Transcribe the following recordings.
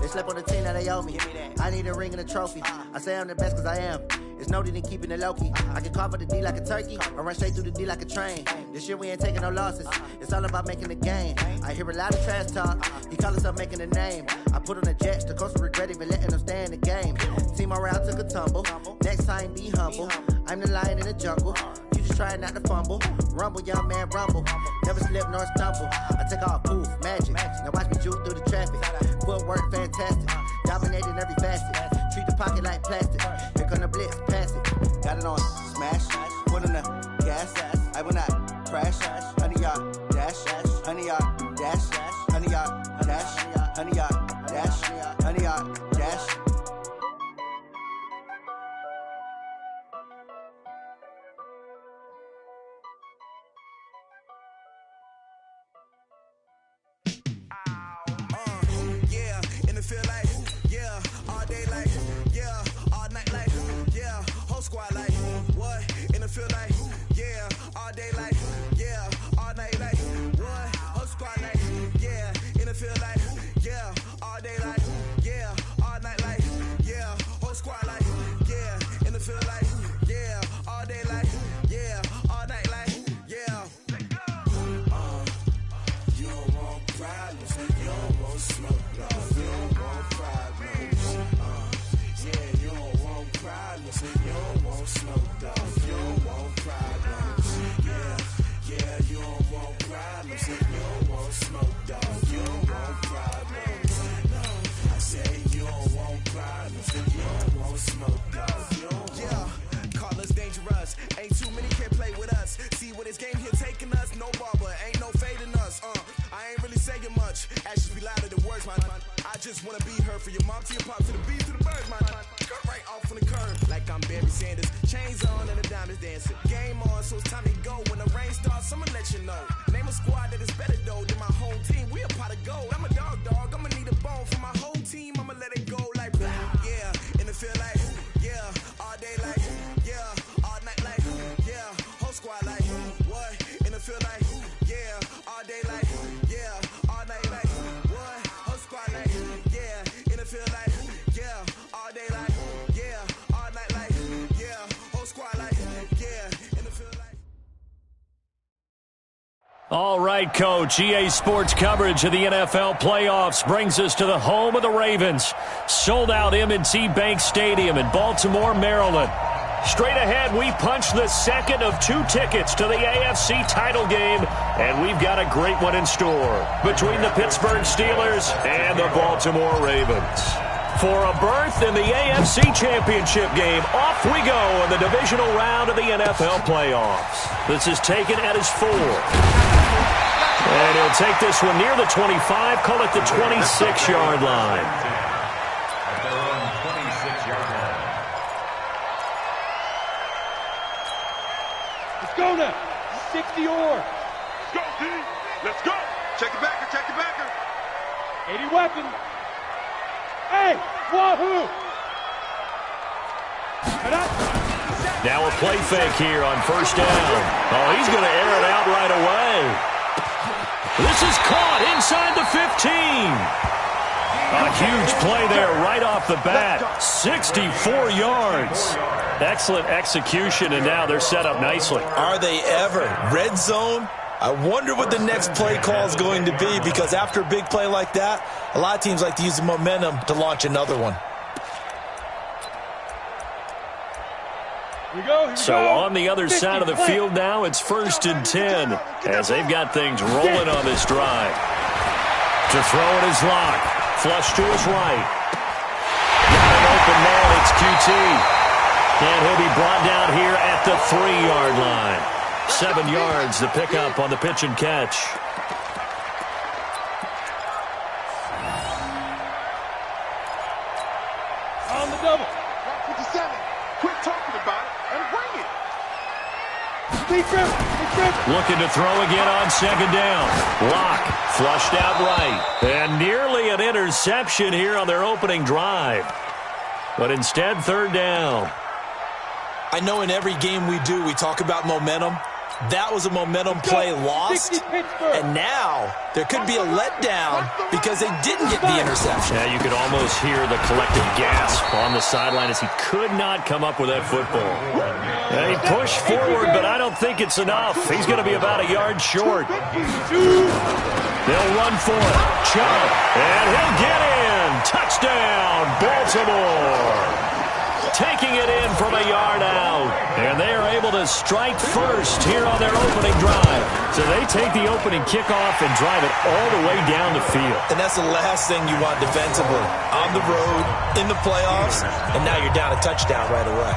They slept on the team that they owe me. I need a ring and a trophy. I say I'm the best cause I am. It's noted in keeping it low-key. I can carve up the D like a turkey, or run straight through the D like a train. This year we ain't taking no losses. It's all about making the game. I hear a lot of trash talk. He call himself making a name. I put on the Jets, the coach will regret even letting them stay in the game. Team morale took a tumble. Next time, be humble. I'm the lion in the jungle. You just try not to fumble. Rumble, young man, rumble. Never slip nor stumble. I take off, poof, magic. Now watch me juke through the traffic. Footwork, fantastic. Dominating every facet. Treat the pocket like plastic. Here come the blitz, pass it. Got it on, smash. Put in the gas. I will not crash. 100-yard dash. 100-yard dash. 100-yard dash. 100-yard dash. 100-yard dash. Feel like, yeah, all day like, yeah, all night like, yeah, whole squad like, what, in the field like, yeah, all day like, yeah, all night like, what, whole squad like, yeah, in the field like, yeah, all day like, yeah, all night like, yeah, whole squad like, yeah, in the field like, yeah, all day like, yeah, all night like, yeah. You don't want problems, you don't want smoke, you don't want problems. Yeah, you don't want problems, you don't want smoke, dog. You don't want problems. Yeah, you don't want problems, you don't want smoke, dog. You don't want problems. No, I say you don't want problems, you don't want smoke, dog. You don't want. Call us dangerous. Ain't too many can play with us. See what this game here taking us. No barber, ain't no fading us. I ain't really saying much. Actions be louder than words, man. I just wanna be heard for your mom to your pop to the beat to the birds, man. Skirt right off on the curb like I'm Barry Sanders. Chains on and the diamonds dancing. Game on, so it's time to go. When the rain starts, I'ma let you know. Name a squad that is better though than my home team. We a pot of gold. I'm a dog. I'ma need a bone for my whole team. I'ma let it go like blah. Yeah, in the field like yeah, all day like yeah, all night like yeah, whole squad like what? In the field like yeah, all day like yeah, all night like what? Whole squad like yeah, in the field like yeah, all day like yeah, all night like yeah, whole squad like yeah, in the field like. All right, Coach. EA Sports coverage of the NFL playoffs brings us to the home of the Ravens. Sold out M&T Bank Stadium in Baltimore, Maryland. Straight ahead, we punch the second of 2 tickets to the AFC title game, and we've got a great one in store between the Pittsburgh Steelers and the Baltimore Ravens. For a berth in the AFC Championship game, off we go in the divisional round of the NFL playoffs. This is taken at his 4. And he'll take this one near the 25, call it the 26-yard line. At their own 26-yard line. Let's go now. 60 or. Let's go, D. Let's go. Check the backer, check the backer. 80 weapon. Hey, wahoo. Now a play fake here on first down. Oh, he's going to air it out right away. This is caught inside the 15. A huge play there right off the bat. 64 yards. Excellent execution, and now they're set up nicely. Are they ever? Red zone? I wonder what the next play call is going to be, because after a big play like that, a lot of teams like to use the momentum to launch another one. So on the other side of the field now, it's 1st and 10 as they've got things rolling on this drive. To throw it is Locke. Flush to his right. Got an open man, it's QT. And he'll be brought down here at the 3-yard line. 7 yards to pick up on the pitch and catch. On the double. 57. Quit talking about it and bring it. Looking to throw again on 2nd down. Locke flushed out right. And nearly an interception here on their opening drive. But instead, 3rd down. I know in every game we do, we talk about momentum. That was a momentum play lost, and now there could be a letdown because they didn't get the interception. Yeah, you could almost hear the collective gasp on the sideline as he could not come up with that football. And he pushed forward, but I don't think it's enough. He's going to be about a yard short. They'll run for it. Chubb, and he'll get in. Touchdown, Baltimore. Taking it in from a yard out. And they are able to strike first here on their opening drive. So they take the opening kickoff and drive it all the way down the field. And that's the last thing you want defensively. On the road, in the playoffs, and now you're down a touchdown right away.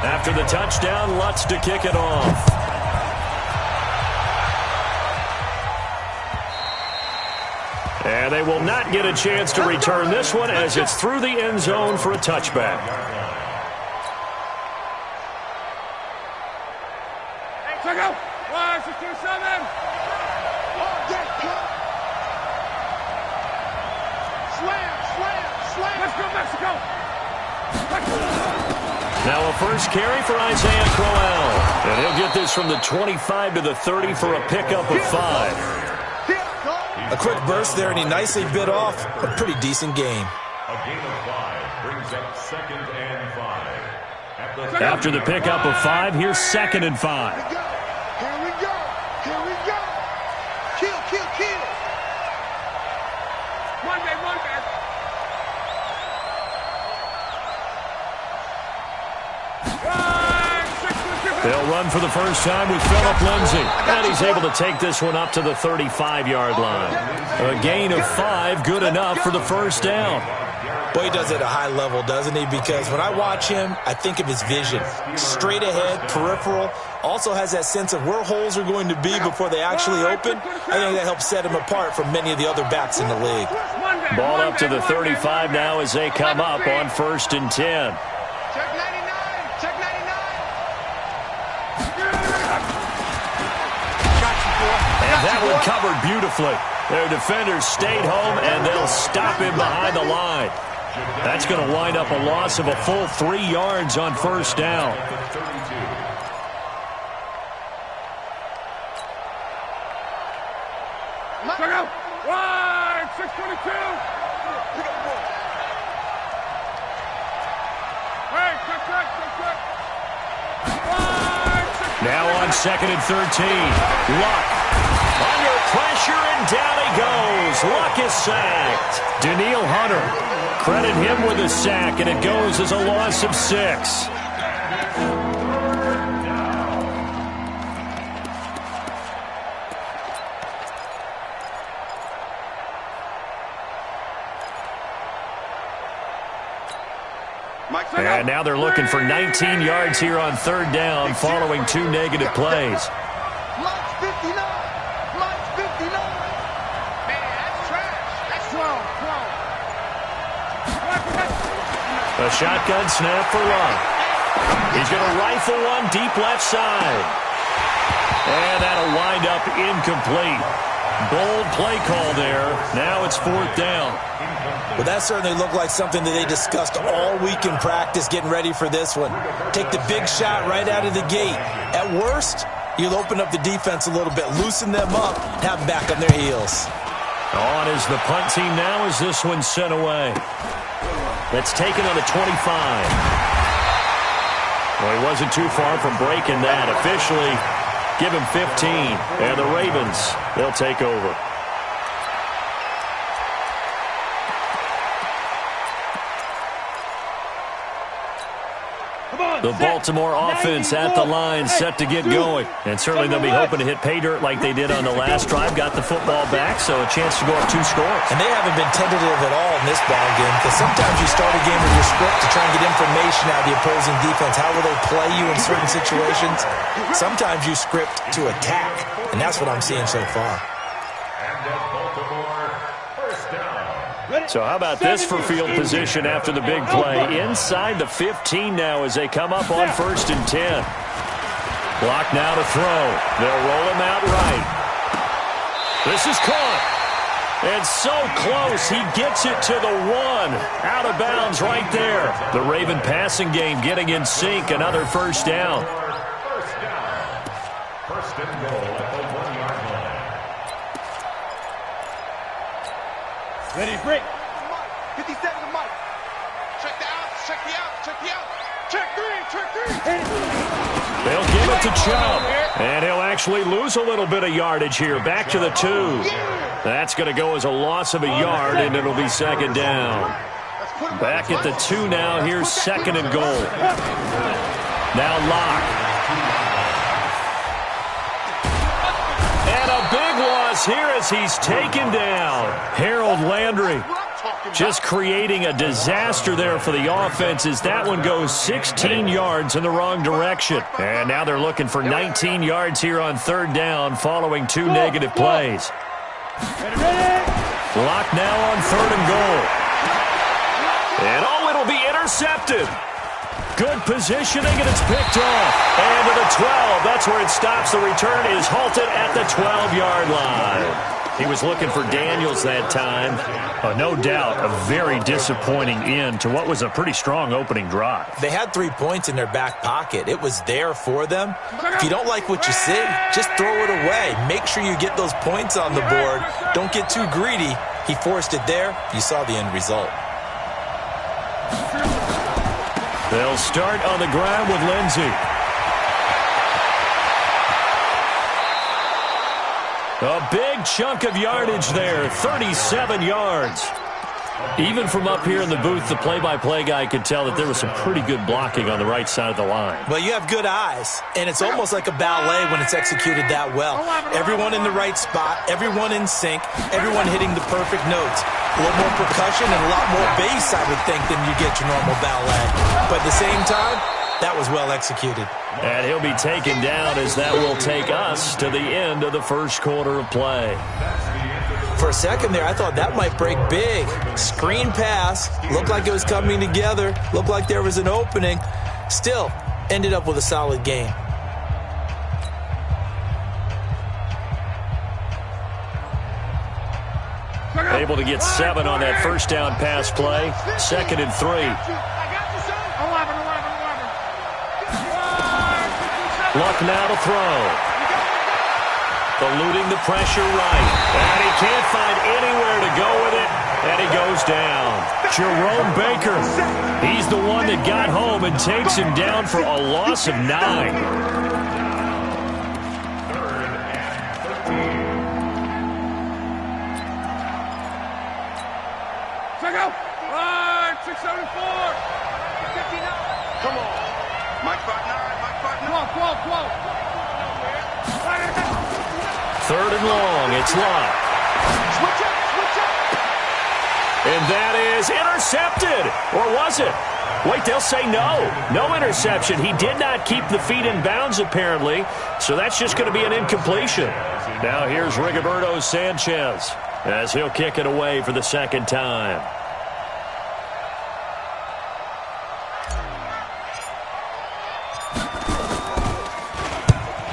After the touchdown, Lutz to kick it off. And they will not get a chance to return this one as it's through the end zone for a touchback. Hey, check out. 1, 6, 2, 7. Slam. Let's go, Mexico. Now a first carry for Isaiah Crowell. And he'll get this from the 25 to the 30 for a pickup of 5. A quick burst there, and he nicely bit off a pretty decent game. A gain of 5 brings up 2nd and 5. After the pickup of 5, here's 2nd and 5. Here we go. Kill. One back. They'll run for the first time with Phillip Lindsay. And he's able to take this one up to the 35-yard line. A gain of 5, good enough for the first down. Boy, he does it at a high level, doesn't he? Because when I watch him, I think of his vision. Straight ahead, peripheral. Also has that sense of where holes are going to be before they actually open. I think that helps set him apart from many of the other backs in the league. Ball up to the 35 now as they come up on 1st and 10. Check 99. And that one covered beautifully. Their defenders stayed home, and they'll stop him behind the line. That's going to wind up a loss of a full 3 yards on 1st down. Check out. 1, 622. Hey, check. Now on 2nd and 13. Luck under pressure, and down he goes. Luck is sacked. Daniil Hunter, credit him with a sack, and it goes as a loss of 6. And now they're looking for 19 yards here on 3rd down following 2 negative plays. Mike's 59. Man, that's trash. That's wrong. A shotgun snap for Luck. He's going to rifle one deep left side. And that'll wind up incomplete. Bold play call there. Now it's 4th down. Well, that certainly looked like something that they discussed all week in practice getting ready for this one. Take the big shot right out of the gate. At worst, you'll open up the defense a little bit, loosen them up, have them back on their heels. On is the punt team now as this one's sent away. That's taken on the 25. Well, he wasn't too far from breaking that. Officially, give him 15. And the Ravens, they'll take over. The Baltimore offense at the line, set to get going. And certainly they'll be hoping to hit pay dirt like they did on the last drive. Got the football back, so a chance to go up 2 scores. And they haven't been tentative at all in this ball game, because sometimes you start a game with your script to try and get information out of the opposing defense. How will they play you in certain situations? Sometimes you script to attack, and that's what I'm seeing so far. And at Baltimore, 1st down. So how about this for field position after the big play? Inside the 15 now as they come up on 1st and 10. Block now to throw. They'll roll him out right. This is caught. And so close, he gets it to the 1. Out of bounds right there. The Raven passing game getting in sync. Another first down. First and goal at the 1-yard line. Ready, break. 57 to Mike. Check the out, check the out, check the out. Check three. They'll give it to Chubb. And he'll actually lose a little bit of yardage here. Back to the 2. That's going to go as a loss of a yard, and it'll be second down. Back at the 2 now. Here's second and goal. Now Locke. And a big loss here as he's taken down. Harold Landry just creating a disaster there for the offense as that one goes 16 yards in the wrong direction. And now they're looking for 19 yards here on third down following 2 negative plays. Locke now on third and goal. And it'll be intercepted. Good positioning, and it's picked off. And to the 12, that's where it stops. The return is halted at the 12-yard line. He was looking for Daniels that time. No doubt a very disappointing end to what was a pretty strong opening drive. They had 3 points in their back pocket. It was there for them. If you don't like what you see, just throw it away. Make sure you get those points on the board. Don't get too greedy. He forced it there. You saw the end result. They'll start on the ground with Lindsey. A big chunk of yardage there, 37 yards. Even from up here in the booth, the play-by-play guy could tell that there was some pretty good blocking on the right side of the line. Well, you have good eyes, and it's almost like a ballet when it's executed that well. Everyone in the right spot, everyone in sync, everyone hitting the perfect notes. A little more percussion and a lot more bass, I would think, than you get your normal ballet. But at the same time, that was well executed. And he'll be taken down as that will take us to the end of the first quarter of play. For a second there, I thought that might break big. Screen pass. Looked like it was coming together. Looked like there was an opening. Still, ended up with a solid game. Able to get 7 on that first down pass play. Second and 3. Luck now to throw. Eluding the pressure right. And he can't find anywhere to go with it. And he goes down. Jerome Baker. He's the one that got home and takes him down for a loss of 9. Check out. 674. 59. Come on. Mike 5'9", Mike 5'9". 12. Third and long. It's Locke. Switch up. And that is intercepted. Or was it? Wait, they'll say no. No interception. He did not keep the feet in bounds, apparently. So that's just going to be an incompletion. Now here's Rigoberto Sanchez as he'll kick it away for the second time.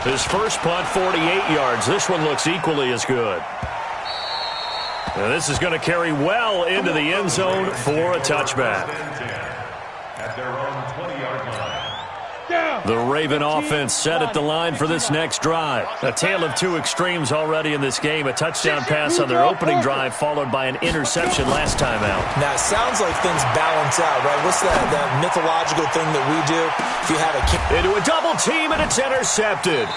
His first punt, 48 yards. This one looks equally as good. Now this is going to carry well into the end zone for a touchback. At their own 20-yard line. The Raven offense set at the line for this next drive. A tale of two extremes already in this game. A touchdown pass on their opening drive followed by an interception last time out. Now, it sounds like things balance out, right? What's that mythological thing that we do? If you have a into a double team, and it's intercepted.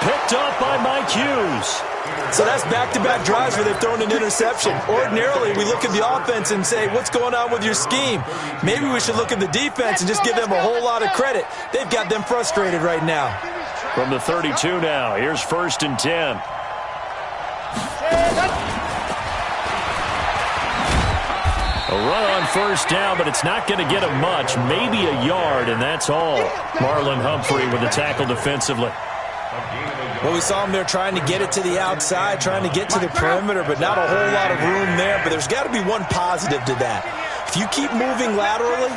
Picked up by Mike Hughes. So that's back-to-back drives where they've thrown an interception. Ordinarily, we look at the offense and say, what's going on with your scheme? Maybe we should look at the defense and just give them a whole lot of credit. They've got them frustrated right now. From the 32 now, here's 1st and 10. A run on first down, but it's not going to get him much. Maybe a yard, and that's all. Marlon Humphrey with the tackle defensively. Well, we saw him there trying to get it to the outside, trying to get to the perimeter, but not a whole lot of room there. But there's got to be one positive to that. If you keep moving laterally,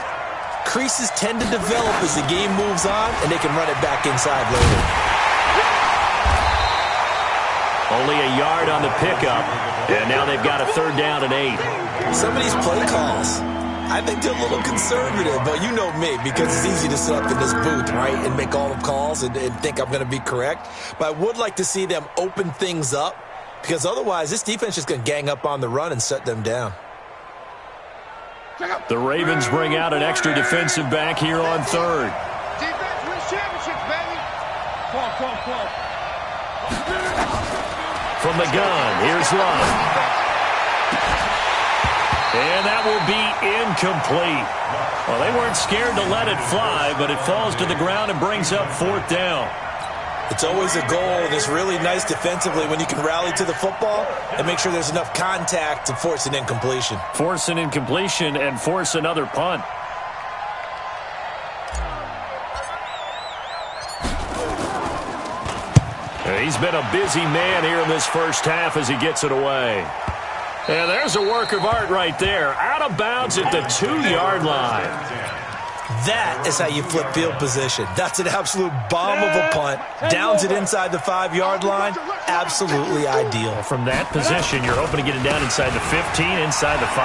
creases tend to develop as the game moves on, and they can run it back inside later. Only a yard on the pickup, And now they've got a 3rd down and 8. Some of these play calls, I think they're a little conservative, but you know me, because it's easy to sit up in this booth, right, and make all the calls and think I'm going to be correct. But I would like to see them open things up, because otherwise this defense is going to gang up on the run and shut them down. The Ravens bring out an extra defensive back here on 3rd. Defense wins championships, baby. Come on. From the gun, here's Love. And that will be incomplete. Well, they weren't scared to let it fly, but it falls to the ground and brings up 4th down. It's always a goal, and it's really nice defensively when you can rally to the football and make sure there's enough contact to force an incompletion. Force an incompletion and force another punt. He's been a busy man here in this first half as he gets it away. And there's a work of art right there. Out of bounds at the 2-yard line. That is how you flip field position. That's an absolute bomb of a punt. Downs it inside the 5-yard line. Absolutely ideal. From that position, you're hoping to get it down inside the 15, inside the 5.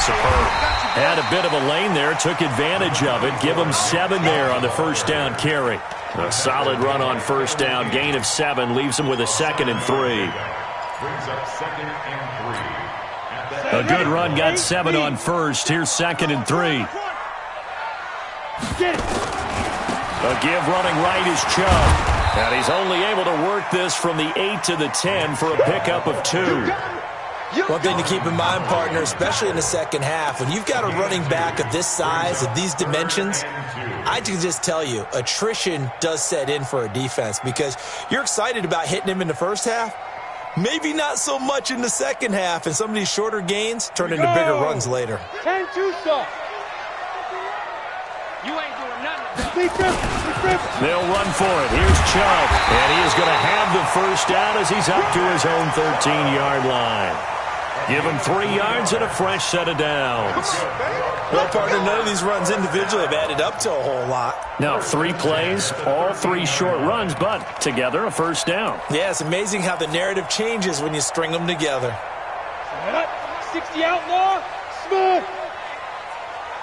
Superb. Had a bit of a lane there, took advantage of it. Give him 7 there on the 1st down carry. A solid run on 1st down. Gain of 7 leaves him with a 2nd and 3. Brings up 2nd and 3. A good run got 7 on 1st. Here's 2nd and 3. A give running right is Chubb. And he's only able to work this from the 8 to the 10 for a pickup of 2. One thing to keep in mind, partner, especially in the second half, when you've got a running back of this size, of these dimensions, I can just tell you, attrition does set in for a defense because you're excited about hitting him in the first half. Maybe not so much in the second half, and some of these shorter gains turn into bigger runs later. 10-2 stuff. You ain't doing nothing. They'll run for it. Here's Chubb, and he is going to have the 1st down as he's up to his own 13-yard line. Give him 3 yards and a fresh set of downs. Well, partner, none of these runs individually have added up to a whole lot. Now, 3 plays, all 3 short runs, but together a 1st down. Yeah, it's amazing how the narrative changes when you string them together. 60 outlaw, smooth.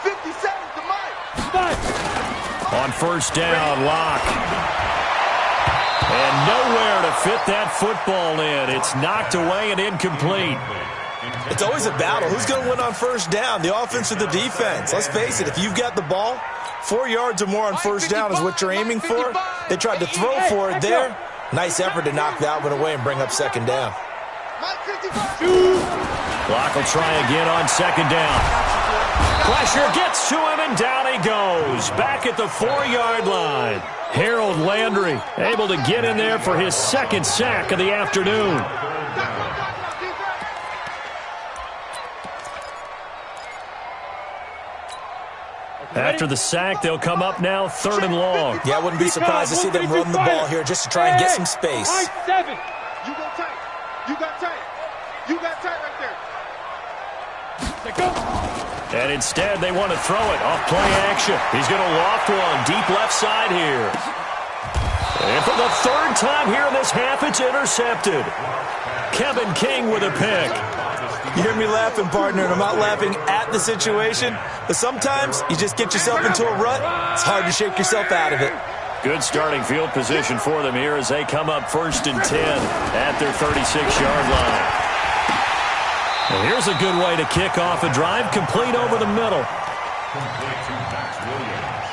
57 to Mike. On 1st down, Locke. And nowhere to fit that football in. It's knocked away and incomplete. It's always a battle. Who's going to win on 1st down, the offense or the defense? Let's face it, if you've got the ball, 4 yards or more on 1st down is what you're aiming for. They tried to throw for it there. Nice effort to knock that one away and bring up 2nd down. Locke will try again on 2nd down. Pressure gets to him, and down he goes. Back at the 4-yard line. Harold Landry able to get in there for his 2nd sack of the afternoon. After the sack, they'll come up now 3rd and long. Yeah, I wouldn't be surprised to see them run the ball here just to try and get some space. 7. You go tight. You got tight. You got tight right there. Go. And instead, they want to throw it off play action. He's going to loft one deep left side here. And for the 3rd time here in this half, it's intercepted. Kevin King with a pick. You hear me laughing, partner, and I'm not laughing at the situation, but sometimes you just get yourself into a rut. It's hard to shake yourself out of it. Good starting field position for them here as they come up 1st and 10 at their 36-yard line. Well, here's a good way to kick off a drive, complete over the middle. Complete to Max Williams.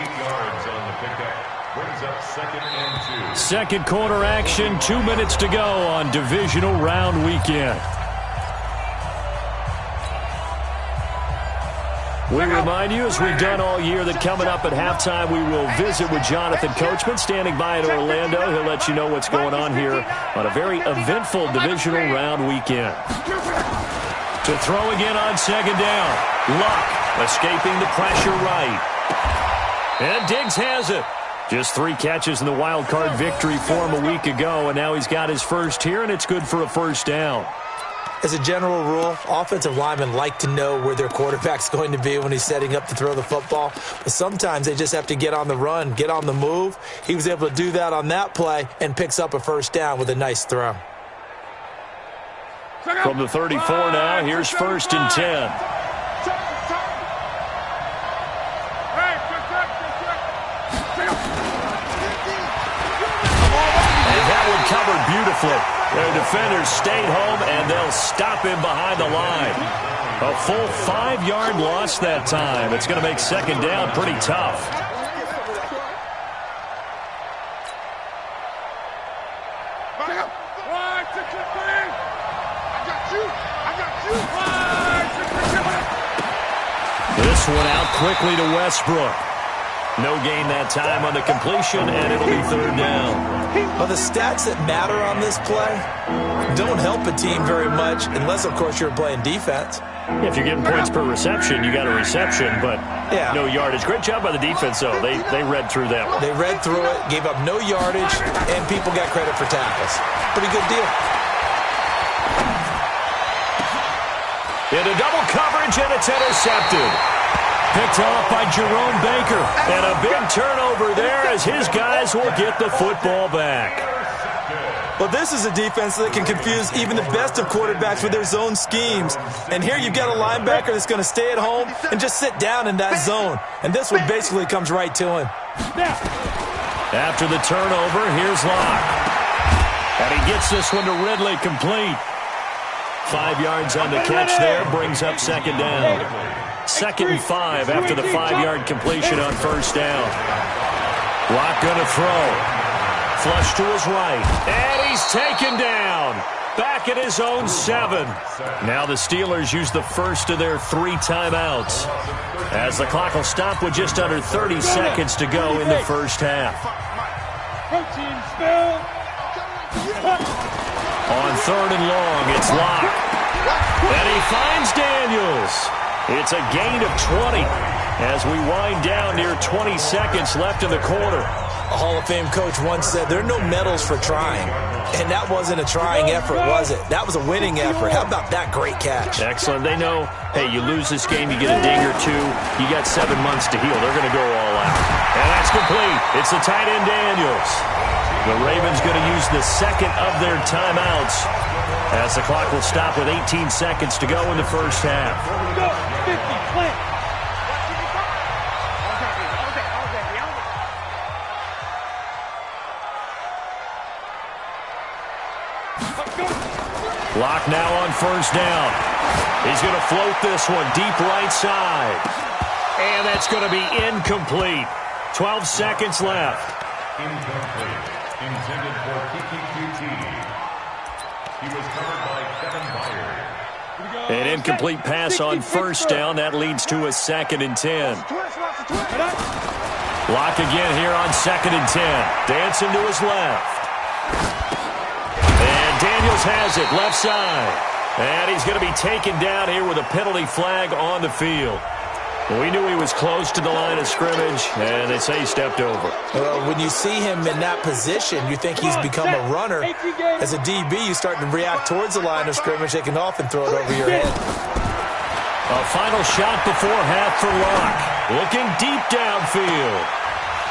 8 yards on the pickup. Brings up 2nd and 2. Second quarter action, 2 minutes to go on divisional round weekend. We remind you, as we've done all year, that coming up at halftime, we will visit with Jonathan Coachman, standing by in Orlando. He'll let you know what's going on here on a very eventful divisional round weekend. To throw again on 2nd down. Luck escaping the pressure right. And Diggs has it. Just 3 catches in the wild card victory for him a week ago, and now he's got his 1st here, and it's good for a 1st down. As a general rule, offensive linemen like to know where their quarterback's going to be when he's setting up to throw the football. But sometimes they just have to get on the run, get on the move. He was able to do that on that play and picks up a 1st down with a nice throw. From the 34 now, here's 1st and 10. And that one covered beautifully. Their defenders stayed home, and they'll stop him behind the line. A full 5-yard loss that time. It's going to make 2nd down pretty tough. This one out quickly to Westbrook. No gain that time on the completion, and it'll be 3rd down. Well, the stats that matter on this play don't help a team very much unless, of course, you're playing defense. If you're getting points per reception, you got a reception, but no yardage. Great job by the defense, though. They read through that one. They read through it, gave up no yardage, and people got credit for tackles. Pretty good deal. Into double coverage, and it's intercepted. Picked off by Jerome Baker. And a big turnover there as his guys will get the football back. Well, this is a defense that can confuse even the best of quarterbacks with their zone schemes. And here you've got a linebacker that's going to stay at home and just sit down in that zone. And this one basically comes right to him. After the turnover, here's Locke. And he gets this one to Ridley complete. 5 yards on the catch there, brings up 2nd down. 2nd and 5 after the 5-yard completion on 1st down. Locke gonna throw. Flush to his right. And he's taken down. Back at his own 7. Now the Steelers use the first of their 3 timeouts, as the clock will stop with just under 30 seconds to go in the first half. On 3rd and long, it's Locke. And he finds Daniels. It's a gain of 20 as we wind down near 20 seconds left in the quarter. A Hall of Fame coach once said there are no medals for trying. And that wasn't a trying effort, was it? That was a winning effort. How about that great catch? Excellent. They know, hey, you lose this game, you get a ding or 2. You got 7 months to heal. They're going to go all out. And that's complete. It's the tight end Daniels. The Ravens going to use the 2nd of their timeouts as the clock will stop with 18 seconds to go in the first half. Locke now on 1st down. He's going to float this one deep right side. And that's going to be incomplete. 12 seconds left. Incomplete. Intended for KQT. He was covered by Kevin Byard. An incomplete pass on 1st down. That leads to a 2nd and 10. Locke again here on 2nd and 10. Dancing to his left. And Daniels has it, left side. And he's going to be taken down here with a penalty flag on the field. We knew he was close to the line of scrimmage, and they say he stepped over. Well, when you see him in that position, you think he's become a runner. As a DB, you start to react towards the line of scrimmage. They can often throw it over your head. A final shot before half for Locke. Looking deep downfield.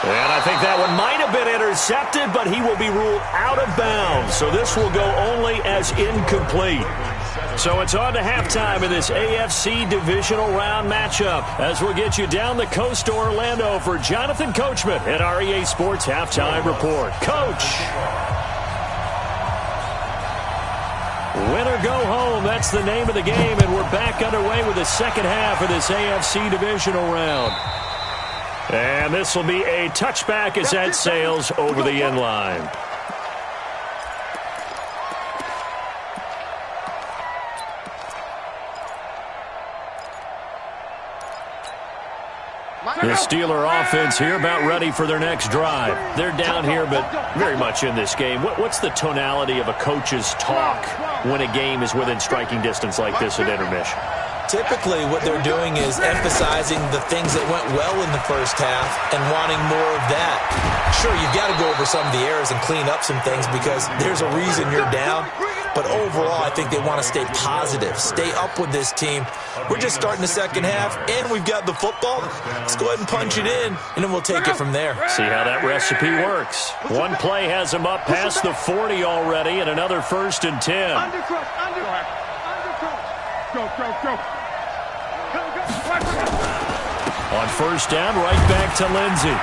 And I think that one might have been intercepted, but he will be ruled out of bounds. So this will go only as incomplete. So it's on to halftime in this AFC divisional round matchup as we'll get you down the coast to Orlando for Jonathan Coachman at our EA Sports Halftime Report. Coach! Win or go home, that's the name of the game, and we're back underway with the second half of this AFC divisional round. And this will be a touchback as that sails over the end line. The Steeler offense here about ready for their next drive. They're down here, but very much in this game. What's the tonality of a coach's talk when a game is within striking distance like this at intermission? Typically, what they're doing is emphasizing the things that went well in the first half and wanting more of that. Sure, you've got to go over some of the errors and clean up some things because there's a reason you're down. But overall, I think they want to stay positive, stay up with this team. We're just starting the second half, and we've got the football. Let's go ahead and punch it in, and then we'll take it from there. See how that recipe works. One play has them up past the 40 already, and another 1st and 10. On first down, right back to Lindsey.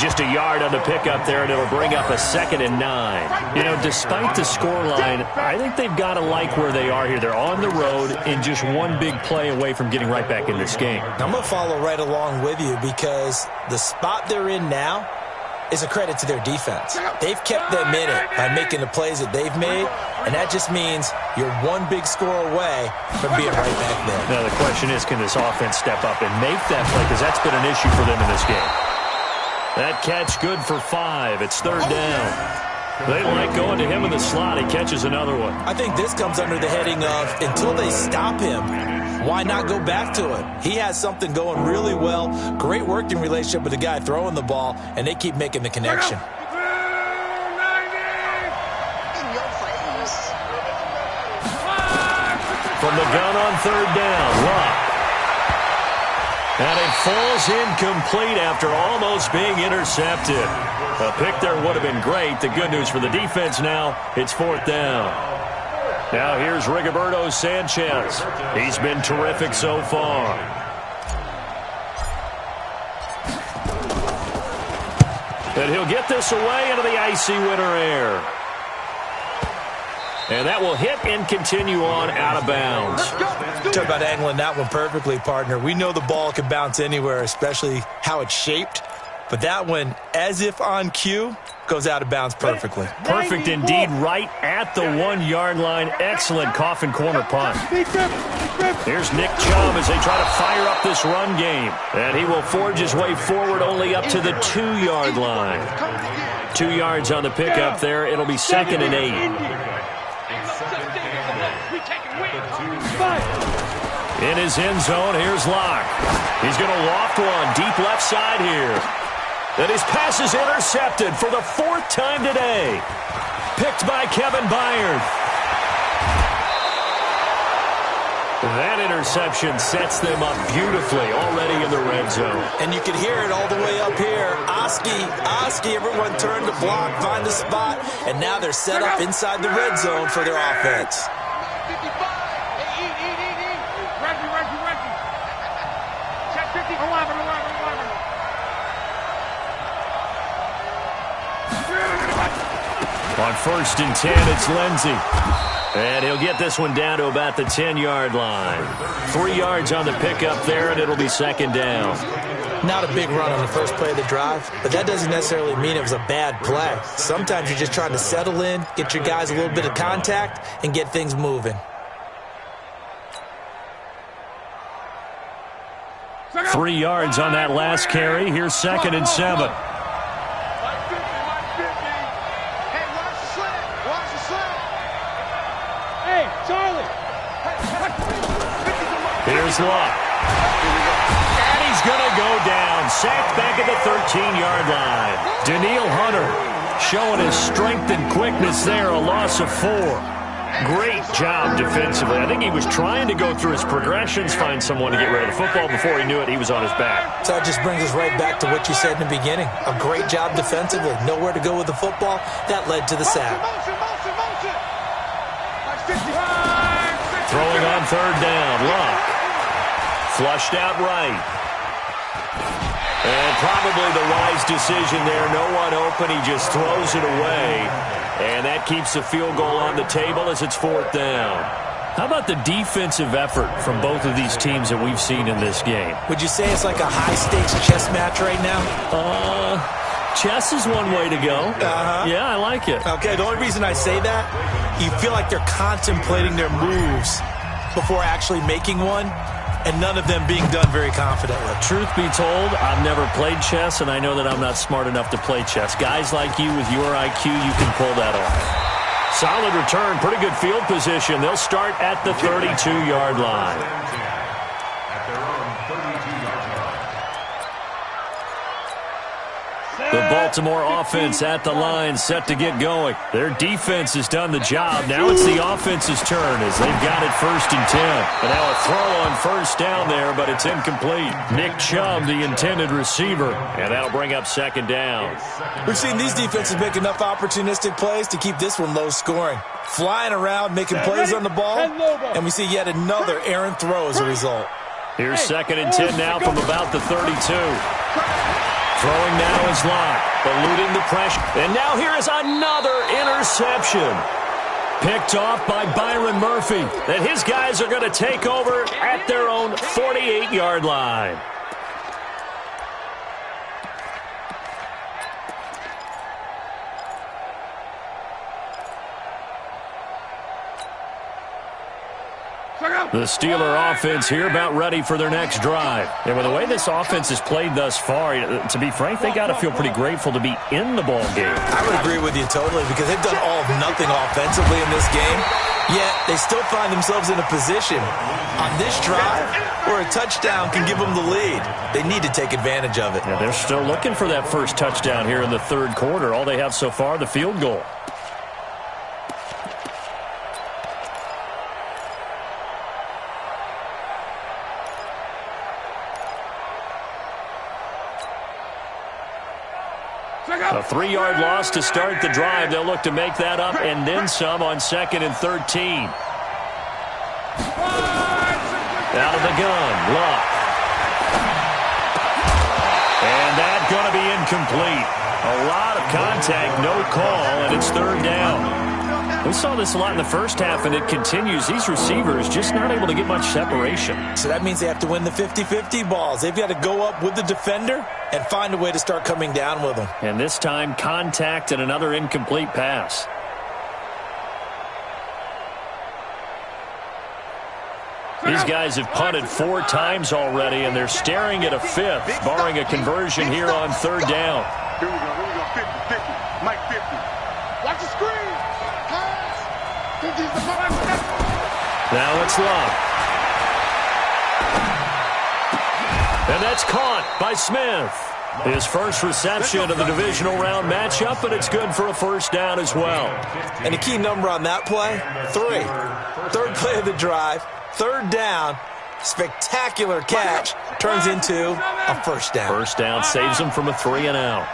Just a yard on the pickup there, and it'll bring up a 2nd and 9. You know, despite the scoreline, I think they've got to like where they are here. They're on the road and just one big play away from getting right back in this game. I'm going to follow right along with you because the spot they're in now is a credit to their defense. They've kept them in it by making the plays that they've made, and that just means you're one big score away from being right back there. Now the question is, can this offense step up and make that play? Because that's been an issue for them in this game. That catch good for 5. It's 3rd down. They like going to him in the slot. He catches another one. I think this comes under the heading of until they stop him, why not go back to him? He has something going really well. Great working relationship with the guy throwing the ball, and they keep making the connection. From the gun on 3rd down, Luck. And it falls incomplete after almost being intercepted. A pick there would have been great. The good news for the defense now, it's 4th down. Now here's Rigoberto Sanchez. He's been terrific so far. And he'll get this away into the icy winter air. And that will hit and continue on out of bounds. Talk about angling that one perfectly, partner. We know the ball can bounce anywhere, especially how it's shaped. But that one, as if on cue, goes out of bounds perfectly. Perfect indeed, right at the 1-yard line. Excellent coffin corner punt. Here's Nick Chubb as they try to fire up this run game. And he will forge his way forward only up to the 2-yard line. 2 yards on the pickup there. It'll be 2nd and 8. In his end zone, here's Locke. He's going to loft one deep left side here. And his pass is intercepted for the 4th time today. Picked by Kevin Byard. That interception sets them up beautifully already in the red zone. And you can hear it all the way up here. Oski, everyone turned to block, find a spot, and now they're set up inside the red zone for their offense. On 1st and 10, it's Lindsey. And he'll get this one down to about the 10-yard line. 3 yards on the pickup there, and it'll be 2nd down. Not a big run on the first play of the drive, but that doesn't necessarily mean it was a bad play. Sometimes you're just trying to settle in, get your guys a little bit of contact, and get things moving. 3 yards on that last carry. Here's 2nd and 7. Here's Luck. And he's going to go down. Sacked back at the 13-yard line. Daniil Hunter showing his strength and quickness there. A loss of 4. Great job defensively. I think he was trying to go through his progressions, find someone to get rid of the football. Before he knew it, he was on his back. So that just brings us right back to what you said in the beginning. A great job defensively. Nowhere to go with the football. That led to the sack. Throwing on 3rd down. Luck. Flushed out right. And probably the wise decision there. No one open. He just throws it away. And that keeps the field goal on the table as it's 4th down. How about the defensive effort from both of these teams that we've seen in this game? Would you say it's like a high-stakes chess match right now? Chess is one way to go. Yeah, I like it. Okay, the only reason I say that, you feel like they're contemplating their moves before actually making one, and none of them being done very confidently. Truth be told, I've never played chess, and I know that I'm not smart enough to play chess. Guys like you with your IQ, you can pull that off. Solid return, pretty good field position. They'll start at the 32-yard line. The ball Baltimore offense at the line, set to get going. Their defense has done the job. Now it's the offense's turn as they've got it 1st and 10. And now a throw on 1st down there, but it's incomplete. Nick Chubb, the intended receiver, and that'll bring up 2nd down. We've seen these defenses make enough opportunistic plays to keep this one low scoring. Flying around, making plays on the ball, and we see yet another errant throw as a result. Here's 2nd and 10 now from about the 32. Throwing now is Locke, eluding the pressure. And now here is another interception. Picked off by Byron Murphy. And his guys are going to take over at their own 48-yard line. The Steeler offense here about ready for their next drive. And with the way this offense has played thus far, to be frank, they got to feel pretty grateful to be in the ball game. I would agree with you totally because they've done all of nothing offensively in this game, yet they still find themselves in a position on this drive where a touchdown can give them the lead. They need to take advantage of it. Yeah, they're still looking for that first touchdown here in the 3rd quarter. All they have so far, the field goal. A 3-yard loss to start the drive. They'll look to make that up and then some on 2nd and 13. Out of the gun, Luck. And that's going to be incomplete. A lot of contact, no call, and it's 3rd down. We saw this a lot in the first half, and it continues. These receivers just not able to get much separation. So that means they have to win the 50-50 balls. They've got to go up with the defender and find a way to start coming down with them. And this time, contact and another incomplete pass. These guys have punted 4 times already, and they're staring at a 5th, barring a conversion here on 3rd down. Here we go. 50-50. Mike 50. Watch the screen. Now it's Love. And that's caught by Smith. His first reception of the divisional round matchup, but it's good for a 1st down as well. And the key number on that play, 3. 3rd play of the drive, 3rd down, spectacular catch, turns into a 1st down. 1st down saves them from a 3-and-out.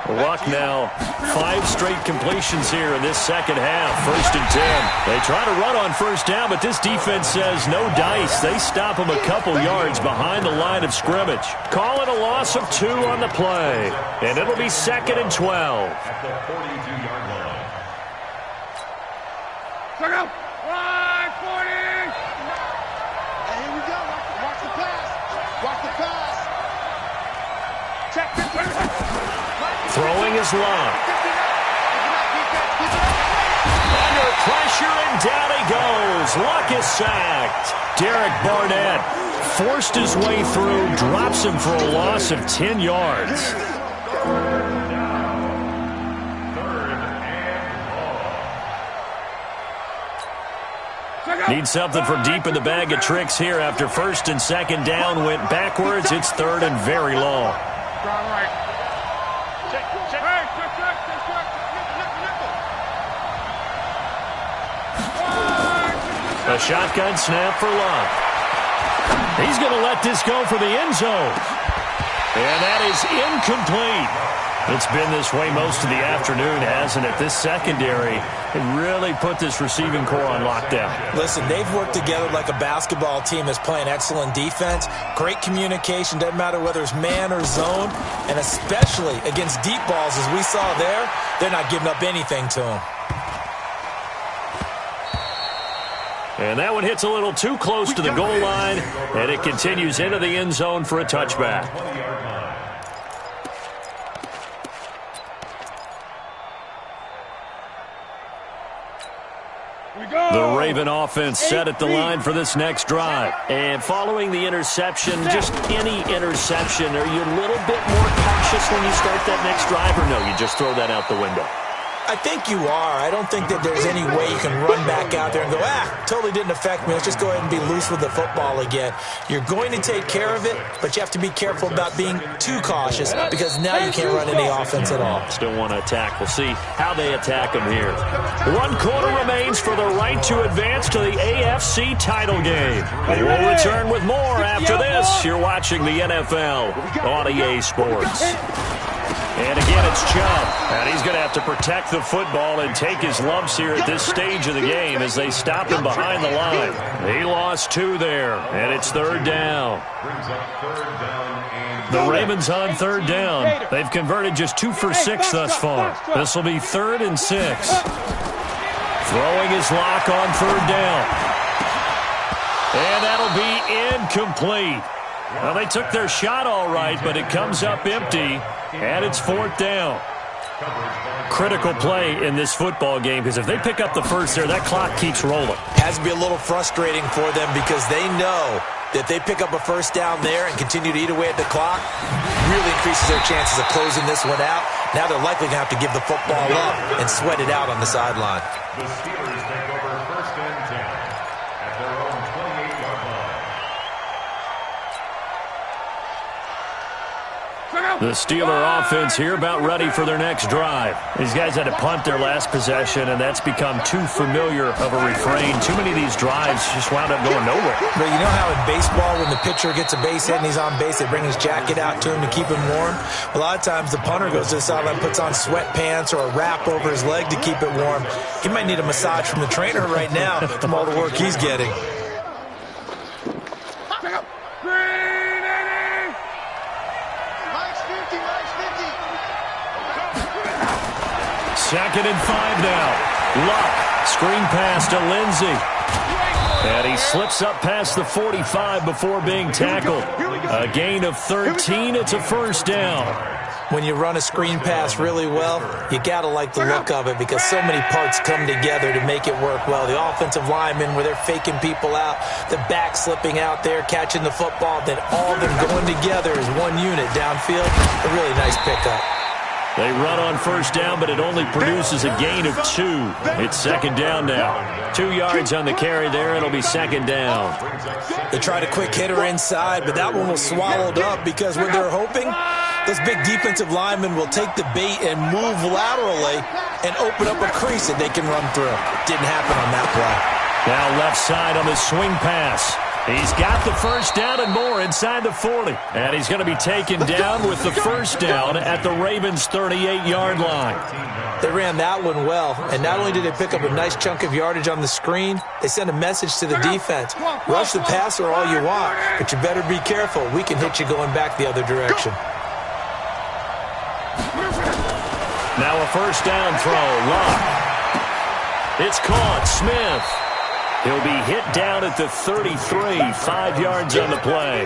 Luck now 5 straight completions here in this 2nd half. 1st and 10. They try to run on 1st down, but this defense says no dice. They stop them a couple yards behind the line of scrimmage. Call it a loss of 2 on the play. And it'll be 2nd and 12. At the 42-yard line. Check out. 40. And here we go. Watch the pass. Watch the pass. Check this. Throwing is Love. Under pressure, and down he goes. Luck is sacked. Derek Barnett forced his way through, drops him for a loss of 10 yards. Need something from deep in the bag of tricks here after 1st and 2nd down went backwards. It's 3rd and very long. A shotgun snap for Love. He's going to let this go for the end zone. And that is incomplete. It's been this way most of the afternoon, hasn't it? This secondary, it really put this receiving core on lockdown. Listen, they've worked together like a basketball team that's playing excellent defense. Great communication, doesn't matter whether it's man or zone. And especially against deep balls, as we saw there, they're not giving up anything to them. And that one hits a little too close to the goal line, and it continues into the end zone for a touchback. The Raven offense set at the line for this next drive. And following the interception, just any interception, are you a little bit more cautious when you start that next drive, or no, you just throw that out the window? I think you are. I don't think that there's any way you can run back out there and go, totally didn't affect me. Let's just go ahead and be loose with the football again. You're going to take care of it, but you have to be careful about being too cautious because now you can't run any offense at all. Still want to attack. We'll see how they attack them here. 1 quarter remains for the right to advance to the AFC title game. We'll return with more after this. You're watching the NFL on EA Sports. And again, it's Chubb. And he's going to have to protect the football and take his lumps here at this stage of the game as they stop him behind the line. He lost 2 there, and it's 3rd down. The Ravens on 3rd down. They've converted just 2 for 6 thus far. This will be 3rd and 6. Throwing his lock on 3rd down. And that'll be incomplete. Well, they took their shot all right, but it comes up empty, and it's 4th down. Critical play in this football game because if they pick up the first there, that clock keeps rolling. Has to be a little frustrating for them because they know that if they pick up a first down there and continue to eat away at the clock, really increases their chances of closing this one out. Now they're likely going to have to give the football up and sweat it out on the sideline. The Steelers take over 1st and 10 at their own 28-yard line. The Steeler offense here about ready for their next drive. These guys had to punt their last possession, and that's become too familiar of a refrain. Too many of these drives just wound up going nowhere. But you know how in baseball, when the pitcher gets a base hit and he's on base, they bring his jacket out to him to keep him warm? A lot of times the punter goes to the sideline, puts on sweatpants or a wrap over his leg to keep it warm. He might need a massage from the trainer right now from all the work he's getting. Second and 5 now. Luck, screen pass to Lindsey. And he slips up past the 45 before being tackled. A gain of 13. It's a 1st down. When you run a screen pass really well, you got to like the look of it because so many parts come together to make it work well. The offensive linemen, where they're faking people out, the back slipping out there, catching the football, then all of them going together as one unit downfield. A really nice pickup. They run on 1st down, but it only produces a gain of 2. It's 2nd down now. 2 yards on the carry there. It'll be 2nd down. They tried a quick hitter inside, but that one was swallowed up because what they're hoping, those big defensive linemen will take the bait and move laterally and open up a crease that they can run through. Didn't happen on that play. Now left side on the swing pass. He's got the 1st down and more inside the 40. And he's going to be taken down with the 1st down at the Ravens' 38-yard line. They ran that one well, and not only did they pick up a nice chunk of yardage on the screen, they sent a message to the defense. Rush the passer all you want, but you better be careful. We can hit you going back the other direction. Now a 1st down throw. Luck. It's caught. Smith. He'll be hit down at the 33, 5 yards on the play.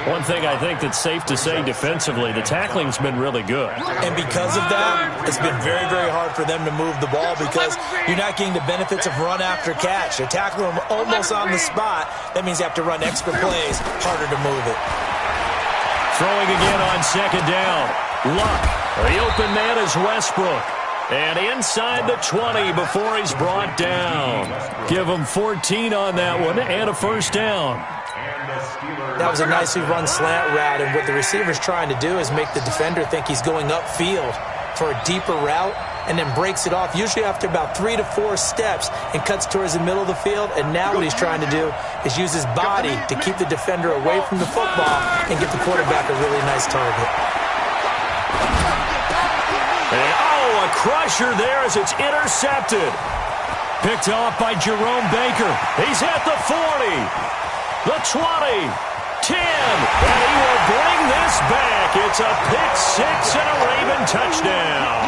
One thing I think that's safe to say defensively, the tackling's been really good. And because of that, it's been very, very hard for them to move the ball because you're not getting the benefits of run after catch. They're tackling them almost on the spot. That means you have to run extra plays, harder to move it. Throwing again on 2nd down. Luck. The open man is Westbrook. And inside the 20 before he's brought down. Give him 14 on that one and a 1st down. That was a nicely run slant route, and what the receiver's trying to do is make the defender think he's going upfield for a deeper route and then breaks it off, usually after about 3 to 4 steps, and cuts towards the middle of the field. And now what he's trying to do is use his body to keep the defender away from the football and get the quarterback a really nice target. A crusher there as it's intercepted. Picked off by Jerome Baker. He's at the 40, the 20, 10, and he will bring this back. It's a pick 6 and a Raven touchdown.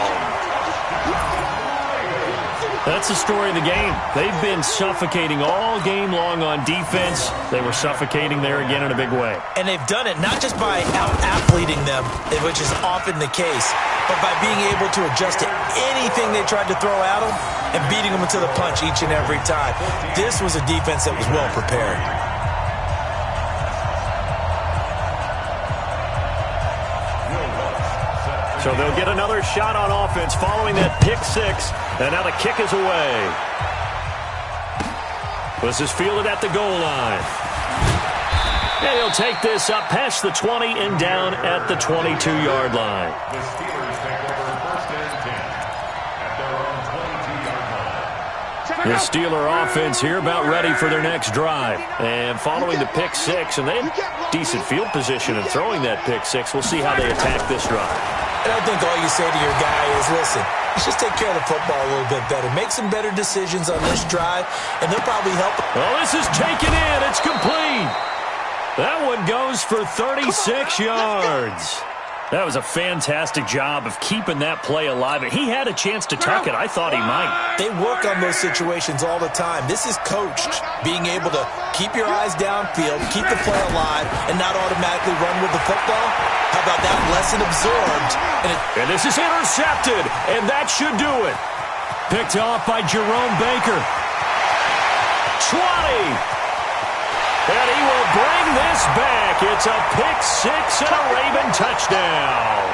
That's the story of the game. They've been suffocating all game long on defense. They were suffocating there again in a big way. And they've done it not just by out-athleting them, which is often the case, but by being able to adjust to anything they tried to throw at them and beating them to the punch each and every time. This was a defense that was well prepared. So they'll get another shot on offense following that pick six. And now the kick is away. This is fielded at the goal line. And he'll take this up past the 20 and down at the 22-yard line. The Steelers take over first and 10 at their own 22-yard line. The Steeler offense here about ready for their next drive. And following the pick six, and they have decent field position and throwing that pick six. We'll see how they attack this drive. And I think all you say to your guy is, listen, let's just take care of the football a little bit better. Make some better decisions on this drive, and they'll probably help. Well, this is taken in. It's complete. That one goes for 36 yards. That was a fantastic job of keeping that play alive. He had a chance to tuck it. I thought he might. They work on those situations all the time. This is coached, being able to keep your eyes downfield, keep the play alive, and not automatically run with the football. How about that? Lesson absorbed. And this is intercepted, and that should do it. Picked off by Jerome Baker. 20. And he will bring this back. It's a pick six and a Raven touchdown.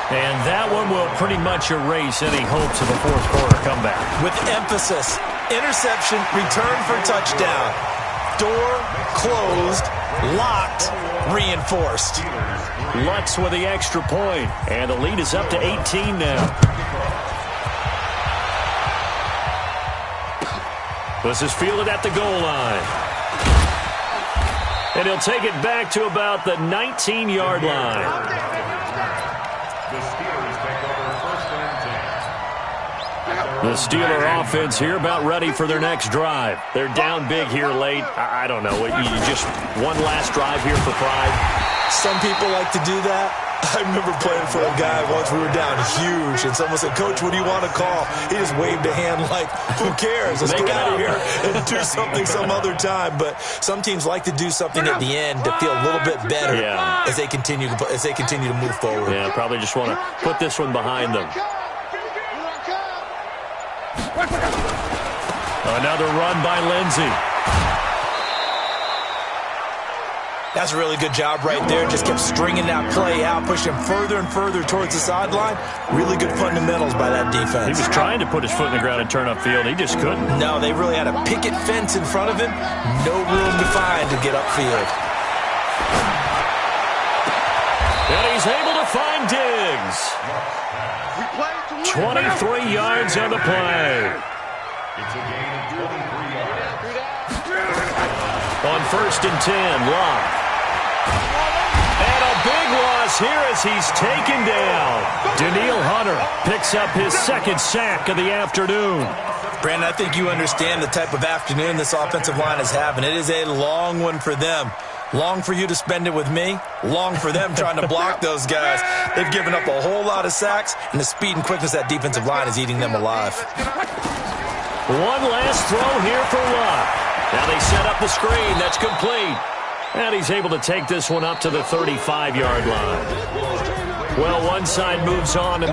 And that one will pretty much erase any hopes of a fourth quarter comeback. With emphasis, interception, return for touchdown. Door closed, locked, reinforced. Lutz with the extra point, and the lead is up to 18 now. This is fielded at the goal line. And he'll take it back to about the 19-yard line. The Steelers take over first and 10. The Steeler offense here about ready for their next drive. They're down big here late. I don't know. You just one last drive here for pride. Some people like to do that. I remember playing for a guy once. We were down huge, and someone said, "Coach, what do you want to call?" He just waved a hand like, "Who cares? Let's get out of here and do something some other time." But some teams like to do something at the end to feel a little bit better as they continue to move forward. Yeah, probably just want to put this one behind them. Another run by Lindsey. That's a really good job right there. Just kept stringing that play out, pushing further and further towards the sideline. Really good fundamentals by that defense. He was trying to put his foot in the ground and turn upfield. He just couldn't. No, they really had a picket fence in front of him. No room to find to get upfield. And he's able to find Diggs. 23 yards on the play. It's a gain of 23 yards. On first and 10, Locke. And a big loss here as he's taken down. Daniil Hunter picks up his second sack of the afternoon. Brandon, I think you understand the type of afternoon this offensive line is having. It is a long one for them. Long for you to spend it with me. Long for them trying to block those guys. They've given up a whole lot of sacks, and the speed and quickness of that defensive line is eating them alive. One last throw here for Locke. Now they set up the screen. That's complete. And he's able to take this one up to the 35-yard line. Well, one side moves on.